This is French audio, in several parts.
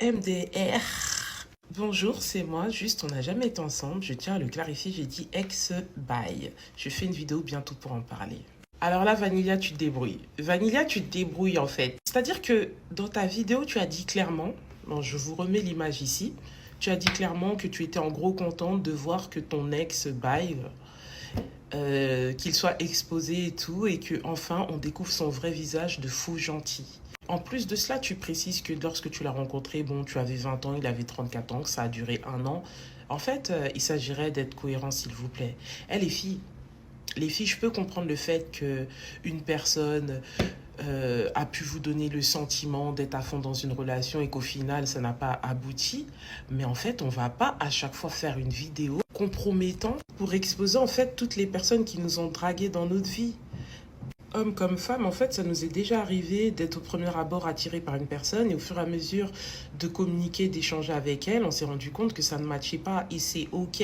MDR. Bonjour, c'est moi. Juste, on n'a jamais été ensemble. Je tiens à le clarifier, j'ai dit ex-bye. Je fais une vidéo bientôt pour en parler. Alors là, Vanilla, tu te débrouilles. Vanilla, tu te débrouilles en fait. C'est-à-dire que dans ta vidéo, tu as dit clairement, bon, je vous remets l'image ici, tu as dit clairement que tu étais en gros contente de voir que ton ex-bye, qu'il soit exposé et tout, et que enfin on découvre son vrai visage de fou gentil. En plus de cela, tu précises que lorsque tu l'as rencontré, bon, tu avais 20 ans, il avait 34 ans, que ça a duré un an. En fait, il s'agirait d'être cohérent, s'il vous plaît. Eh, les filles, je peux comprendre le fait que une personne a pu vous donner le sentiment d'être à fond dans une relation et qu'au final, ça n'a pas abouti. Mais en fait, on va pas à chaque fois faire une vidéo compromettante pour exposer en fait toutes les personnes qui nous ont dragués dans notre vie. Homme comme femme, en fait, ça nous est déjà arrivé d'être au premier abord attiré par une personne et au fur et à mesure de communiquer, d'échanger avec elle, on s'est rendu compte que ça ne matchait pas et c'est ok.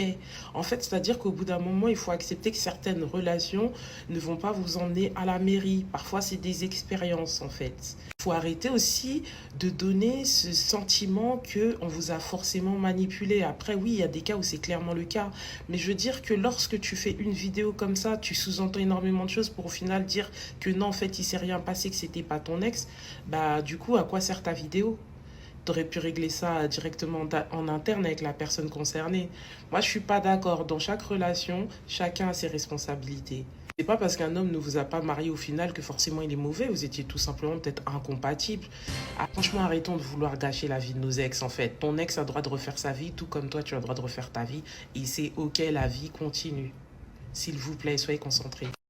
En fait, c'est-à-dire qu'au bout d'un moment, il faut accepter que certaines relations ne vont pas vous emmener à la mairie. Parfois, c'est des expériences, en fait. Il faut arrêter aussi de donner ce sentiment que on vous a forcément manipulé. Après, oui, il y a des cas où c'est clairement le cas. Mais je veux dire que lorsque tu fais une vidéo comme ça, tu sous-entends énormément de choses pour au final dire que non, en fait, il s'est rien passé, que c'était pas ton ex. Bah, du coup, à quoi sert ta vidéo? T'aurais pu régler ça directement en interne avec la personne concernée. Moi, je suis pas d'accord. Dans chaque relation, chacun a ses responsabilités. C'est pas parce qu'un homme ne vous a pas marié au final que forcément il est mauvais. Vous étiez tout simplement peut-être incompatibles. Ah, franchement, arrêtons de vouloir gâcher la vie de nos ex, en fait. Ton ex a le droit de refaire sa vie, tout comme toi, tu as le droit de refaire ta vie. Et c'est ok, la vie continue. S'il vous plaît, soyez concentrés.